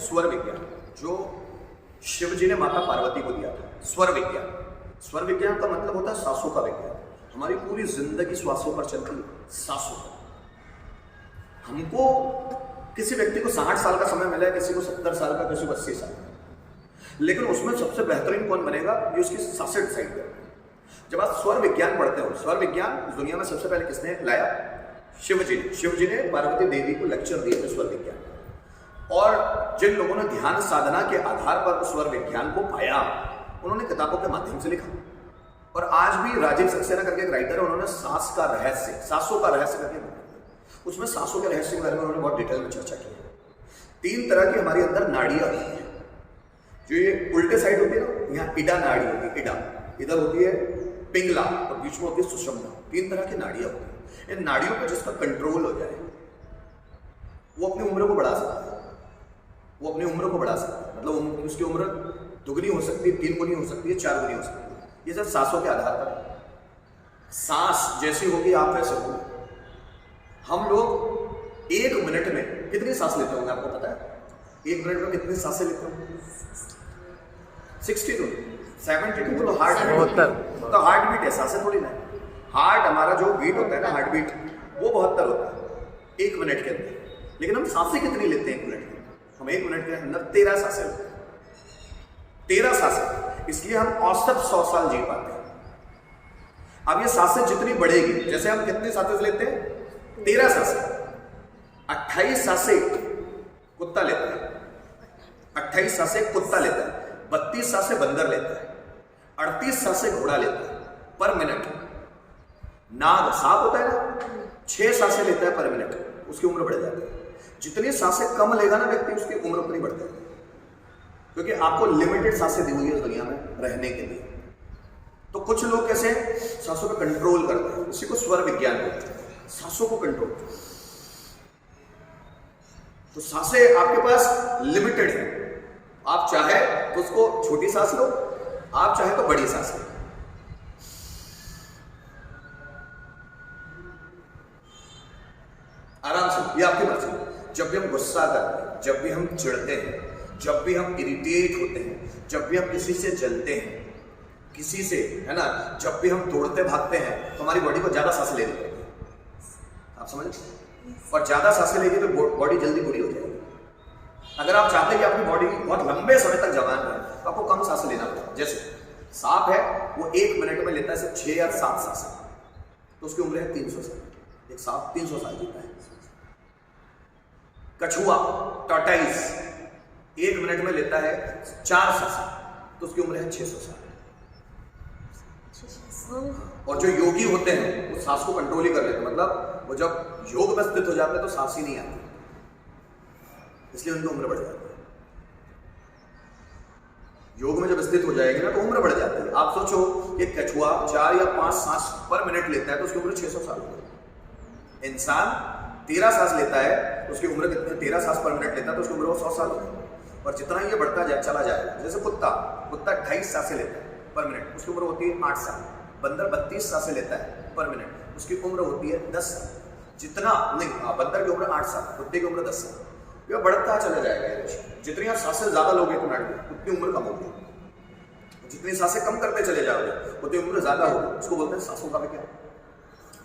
स्वर विज्ञान, जो शिव जी ने माता पार्वती को दिया था। स्वर विज्ञान, स्वर विज्ञान का मतलब होता है सांसों का विज्ञान। हमारी पूरी जिंदगी श्वासों पर चलती है, सांसों पर। हमको किसी व्यक्ति को 60 साल का समय मिला है, किसी को 70 साल का, किसी को 80 साल का, लेकिन उसमें सबसे बेहतरीन कौन बनेगा ये उसकी सांसें डिसाइड करते हैं। जब आप स्वर विज्ञान पढ़ते हो, स्वर विज्ञान दुनिया में सबसे पहले किसने लाया? शिव जी ने पार्वती देवी को लेक्चर दिए थे स्वर विज्ञान। और जिन लोगों ने ध्यान साधना के आधार पर स्वर विज्ञान को पाया, उन्होंने किताबों के माध्यम से लिखा। और आज भी राजीव सक्सेना करके एक राइटर है, उन्होंने सांस का रहस्य, सांसों का रहस्य करके लिखा। उसमें सांसों के रहस्य के बारे में उन्होंने बहुत डिटेल में चर्चा की है। 3 तरह की हमारी अंदर नाड़ियां होती हैं। जो ये उल्टे साइड होती है ना, यहाँ इडा नाड़ी होती है, इडा इधर होती है पिंगला, और बीच में होती है सुषुम्ना। 3 तरह की नाड़ियां होती हैं। इन नाड़ियों पर जिसका कंट्रोल हो जाए वो अपनी उम्र को बढ़ा सकता है, वो अपनी उम्र को बढ़ा सकता है। मतलब उसकी उम्र दुगनी हो सकती है, 3 गुनी हो सकती है, 4 गुनी हो सकती है। ये सब सांसों के आधार पर है। सांस जैसी होगी आप वैसे होंगे। हम लोग 1 मिनट में कितनी सांस लेते होंगे आपको पता है? 1 मिनट में कितनी सांसें लेते होंगे? 62, 72 तो हार्ट बीट, तो हार्ट बीट है, सांसें थोड़ी ना। हार्ट हमारा जो बीट होता है ना, हार्ट बीट, वो 72 होता है 1 मिनट के अंदर। लेकिन हम सांसें कितनी लेते हैं 1 मिनट में? हम 1 मिनट के अंदर 13 सांसें लेते हैं। 13 सांसें, इसलिए हम औसत 100 साल जी पाते हैं। अब ये सांसें जितनी बढ़ेगी, जैसे हम कितनी सांसें लेते हैं? 13 सांसें। 28 सांसें कुत्ता लेता है, 28 सांसें कुत्ता लेता है, 32 सांसें बंदर लेता है, 38 सांसें घोड़ा लेता है पर मिनट। नाग सांप होता है ना, 6 सांसें लेता है पर मिनट, उसकी उम्र बढ़ जाती है। जितनी सांसें कम लेगा ना व्यक्ति, उसकी उम्र उतनी बढ़ जाती है, क्योंकि आपको लिमिटेड सांसें दी हुई है इस दुनिया में रहने के लिए। तो कुछ लोग कैसे सांसों पर कंट्रोल करते हैं, इसी को स्वर विज्ञान बोलते हैं, सांसों को कंट्रोल। तो सांसें आपके पास लिमिटेड है। आप चाहे तो उसको छोटी सांस लो, आप चाहे तो बड़ी सांस लो। आराम से, ये आपकी मर्जी। जब भी हम गुस्सा करते हैं, जब भी हम चिढ़ते हैं, जब भी हम इरिटेट होते हैं, जब भी हम किसी से जलते हैं, किसी से, है ना, जब भी हम दौड़ते भागते हैं, तो हमारी बॉडी को ज्यादा सांसें लेनी पड़ती है। आप समझ? और ज्यादा सांसें लेगी तो बॉडी जल्दी बुरी हो जाएगी। अगर आप चाहते हैं कि आपकी बॉडी बहुत लंबे समय तक जवान रहे, तो आपको कम सांसें लेना पड़ेगा। जैसे सांप है, वो 1 मिनट में लेता है सिर्फ 6 या 7 सांसें, तो उसकी उम्र है 300 साल। एक सांप 300 साल जीता है। कछुआ, टॉर्टाइस 1 मिनट में लेता है 4 सांसें, तो उसकी उम्र है 600 साल। और जो योगी होते हैं वो सांस को कंट्रोल ही कर लेते हैं। मतलब वो जब योग में स्थित हो जाते हैं तो सांस ही नहीं आती, इसलिए उनकी उम्र बढ़ जाती है। योग में जब स्थित हो जाएगी ना तो उम्र बढ़ जाती है। आप सोचो, एक कछुआ 4 या 5 सांस पर मिनट लेता है तो उसकी उम्र 600 साल हो गई। इंसान 13 सांस लेता है तो उसकी उम्र कितनी? 13 सांस पर मिनट लेता है तो उसकी उम्र 100 साल हो गई। और जितना ये बढ़ता चला जाएगा, जैसे कुत्ता 28 सांसें लेता है पर मिनट, उसकी उम्र होती है 8 साल। बंदर 32 सांसें लेता है पर मिनट, उसकी उम्र होती है 10 साल। जितना नहीं, बंदर की उम्र 8 साल, कुत्ते की उम्र 10 साल। यह बढ़ता चला जाएगा। जितनी आप सांसें ज्यादा लोगे एक मिनट में, उतनी उम्र कम होगी। जितनी सांसें कम करते चले जाओगे, उतनी उम्र ज्यादा होगी। उसको बोलते हैं सांसों का विज्ञान।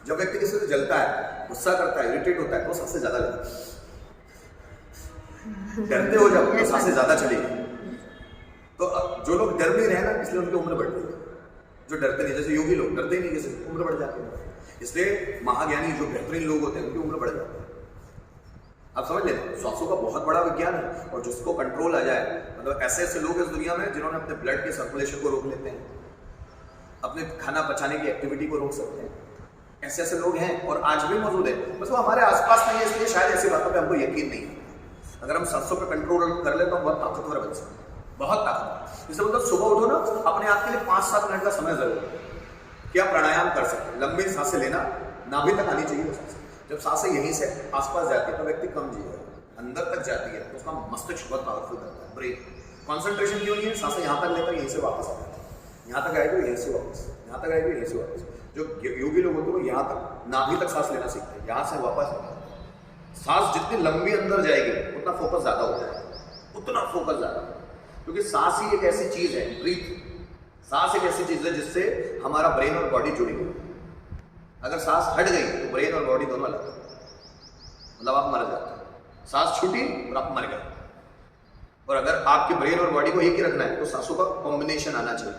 जब व्यक्ति किसी से जलता है, गुस्सा करता है, इरिटेट होता है, तो सांसें ज्यादा लेता है। डरते हो जब, तो सांसें ज्यादा चलेगी। तो जो लोग डर नहीं रहे ना, इसलिए उनकी उम्र बढ़ती है। जो डरते नहीं, जैसे योगी लोग डरते ही नहीं, किसी उम्र बढ़ जाती है। इसलिए महाज्ञानी जो बेहतरीन लोग होते हैं, उनकी उम्र बढ़ जाती है। आप समझ लें, श्वासों का बहुत बड़ा विज्ञान है। और जिसको कंट्रोल आ जाए, मतलब ऐसे ऐसे लोग इस दुनिया में जिन्होंने अपने ब्लड के सर्कुलेशन को रोक लेते हैं, अपने खाना पचाने की एक्टिविटी को रोक सकते हैं, ऐसे ऐसे लोग हैं और आज भी मौजूद है। बस वो हमारे आसपास नहीं है, इसलिए शायद ऐसी बातों पे हमको यकीन नहीं है। अगर हम सांसों पे कंट्रोल कर ले तो हम बहुत ताकतवर बन सकते हैं, बहुत ताकतवर। इसलिए मतलब सुबह उठो ना, अपने आप के लिए 5-7 मिनट का समय जरूर कि आप प्राणायाम कर सकते। लंबी सांसें लेना, नाभि तक आनी चाहिए सांसें। जब सांसें यहीं से आसपास जाती है तो व्यक्ति कम जीएगा, अंदर तक जाती है तो उसका मस्तिष्क बहुत पावरफुल करता है, ब्रेन। कॉन्सेंट्रेशन क्यों नहीं है? सांसें यहाँ तक लेकर यहीं से वापस आती है, यहाँ तक आएगी यहीं से वापस, यहाँ तक आएगी यहीं से वापस। जो योगी लोग होते हैं वो यहाँ तक, नाभि तक सांस लेना सीखते हैं, यहाँ से वापस। सांस जितनी लंबी अंदर जाएगी उतना फोकस ज्यादा हो जाएगा, उतना फोकस ज्यादा, क्योंकि सांस ही एक ऐसी चीज है, ब्रीथ, सांस एक ऐसी चीज है जिससे हमारा ब्रेन और बॉडी जुड़ी हुई। अगर सांस हट गई तो ब्रेन और बॉडी दोनों अलग, मतलब आप मर जाते। सांस छूटी और आप मर गए। और अगर आपके ब्रेन और बॉडी को एक ही रखना है तो सांसों का कॉम्बिनेशन आना चाहिए।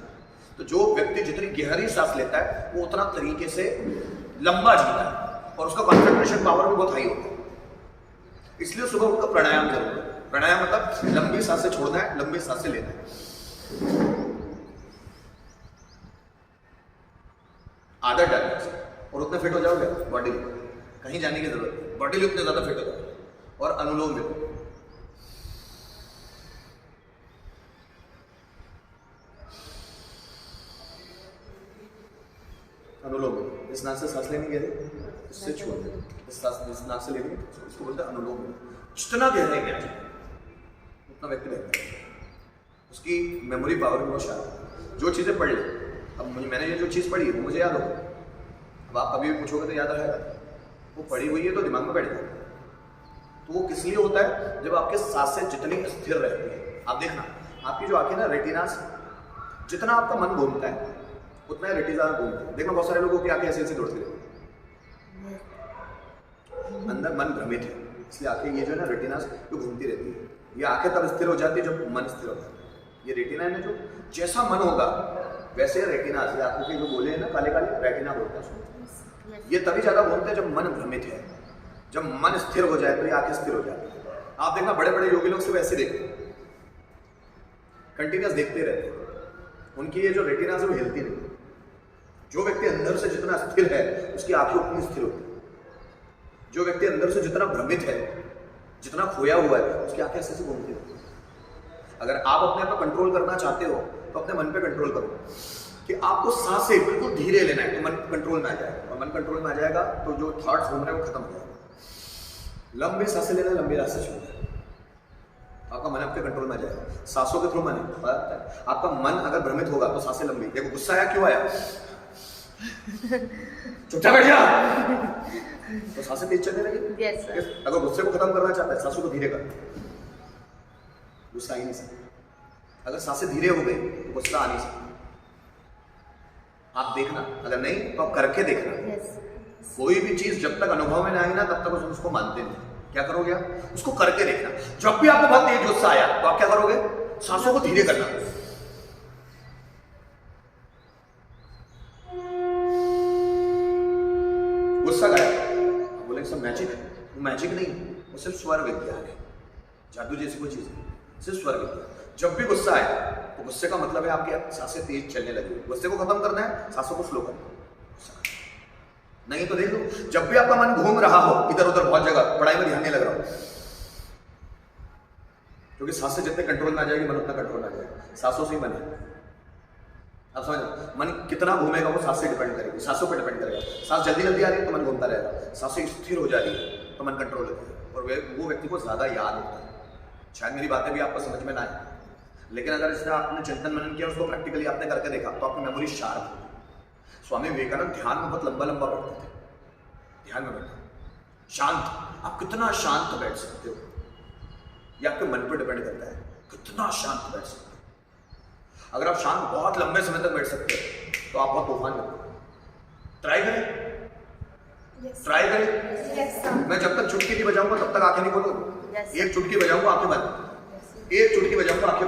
तो जो व्यक्ति जितनी गहरी सांस लेता है वो उतना तरीके से लंबा जीता है और उसका कॉन्सेंट्रेशन पावर भी बहुत हाई होता है। इसलिए सुबह उठकर प्राणायाम जरूर है। प्राणायाम मतलब लंबी सांसें छोड़ना है, लंबी सांसें लेना है। आदत डालना है और उतने फिट हो जाओगे बॉडी में, कहीं जाने की जरूरत नहीं, बॉडी में उतने ज्यादा फिट हो जाओगे। और अनुलोम विलोम, अनुलोम विलोम, इस नाक से सांस लेनी है, इससे छोड़ दे, इस नाक से लेनी, इसको बोलते हैं अनुलोम विलोम। जितना गहरे गया उतना व्यक्ति रहता है, उसकी मेमोरी पावर भी बहुत शार्प है। जो चीजें पढ़ ली, अब मैंने ये जो चीज पढ़ी वो मुझे याद हो, अब आप कभी भी पूछोगे तो याद रहेगा। वो पढ़ी हुई है तो दिमाग में बैठ जाती है। तो वो किस लिए होता है? जब आपके सांसें जितनी स्थिर रहती है, आप देखना आपकी जो आंखें ना रेटिनास, जितना आपका मन घूमता है उतना ही रेटिना घूमता है। देखना बहुत सारे लोगों की आंखें ऐसे ऐसे दौड़ती रहती है, अंदर मन भ्रमित है, इसलिए आंखें ये जो है ना रेटिनास जो घूमती रहती है। ये आंखें तब स्थिर हो जाती है जब मन स्थिर होता है। ये रेटिना है ना, जो जैसा मन होगा वैसे रेटिना, ये आंखों के जो गोले हैं ना काले काले, रेटिना बोलते हैं। ये तभी ज्यादा घूमते हैं जब मन भ्रमित है। जब मन स्थिर हो जाए तो ये आंखें स्थिर हो जाती है। आप देखना बड़े बड़े योगी लोग सिर्फ ऐसे देखते हैं, कंटिन्यूस देखते रहते हैं, उनकी ये जो रेटिना है वो हिलती नहीं। जो व्यक्ति अंदर से जितना स्थिर है उसकी आंखें उतनी स्थिर होती है। जो व्यक्ति अंदर से जितना भ्रमित है, जितना खोया हुआ है, उसकी आंखें ऐसे घूमती रहती है। अगर आप अपने आप को कंट्रोल करना चाहते हो तो अपने मन पे कंट्रोल करो कि आपको सांसें बिल्कुल धीरे लेना है, तो मन कंट्रोल में आ जाएगा। और मन कंट्रोल में आ जाएगा तो जो थॉट्स घूम रहे हैं वो खत्म हो जाएगा। लंबी सांसें लेना, लंबी सांसें छोड़ना, आपका मन आपके कंट्रोल में आ जाएगा। सांसों के थ्रू मन है। आपका मन अगर भ्रमित होगा तो सांसें लंबी। देखो गुस्सा आया, क्यों आया? चुपचाप बैठ जा, तो सांसें तेज चलने लगी। अगर गुस्से को खत्म करना चाहता है सांसों को धीरे कर, गुस्सा आ ही नहीं सकता। अगर सांसें धीरे हो गई तो गुस्सा आ नहीं सकता। आप देखना, अगर नहीं तो आप करके देखना। कोई भी चीज जब तक अनुभव में ना आई ना तब तक उसको मानते नहीं। क्या करोगे आप? उसको करके देखना। जब भी आपको बहुत तेज गुस्सा आया तो आप क्या करोगे? सांसों को धीरे करना। गुस्सा गाया, आप बोले सब मैजिक है। वो मैजिक नहीं, वो सिर्फ स्वर विज्ञान है, जादू जैसी कोई चीज है, सिर्फ स्वर विज्ञान। जब भी गुस्सा आए तो गुस्से का मतलब है आपकी सांसें तेज चलने लगी। गुस्से को खत्म करना है, सांसों को स्लो करना है। नहीं तो देख लो, जब भी आपका मन घूम रहा हो इधर उधर बहुत जगह, पढ़ाई में ध्यान नहीं लग रहा हो, क्योंकि सांसें जितने कंट्रोल में आ जाएगी मन उतना कंट्रोल में आ जाएगा। सांसों से ही मन है। आप समझ, मन कितना घूमेगा वो सांस से डिपेंड करेगी, सांसों पर डिपेंड करेगा। सांस जल्दी जल्दी आ रही है तो मन घूमता रहेगा, सांसें स्थिर हो जा रही है तो मन कंट्रोल होता है और वो व्यक्ति को ज्यादा याद होता है। शायद मेरी बातें भी आपको समझ में ना आए, लेकिन अगर इसमें आपने चिंतन मनन किया, उसको प्रैक्टिकली आपने करके देखा तो आपकी मेमोरी शार्प होगी। स्वामी विवेकानंद ध्यान में बहुत लंबा लंबा बैठते थे, ध्यान में बैठते शांत। आप कितना शांत बैठ सकते हो ये आपके मन पर डिपेंड करता है, कितना शांत बैठ सकते हो। अगर आप शांत बहुत लंबे समय तक बैठ सकते हो तो आप बहुत तूफान लगते। ट्राई करें, ट्राई करें। मैं जब तक चुटकी नहीं बजाऊंगा तब तक आंखें नहीं खोलूंगा। एक चुटकी बजाऊंगा आंखें बंद, एक चुटकी बजाऊंगा आंखें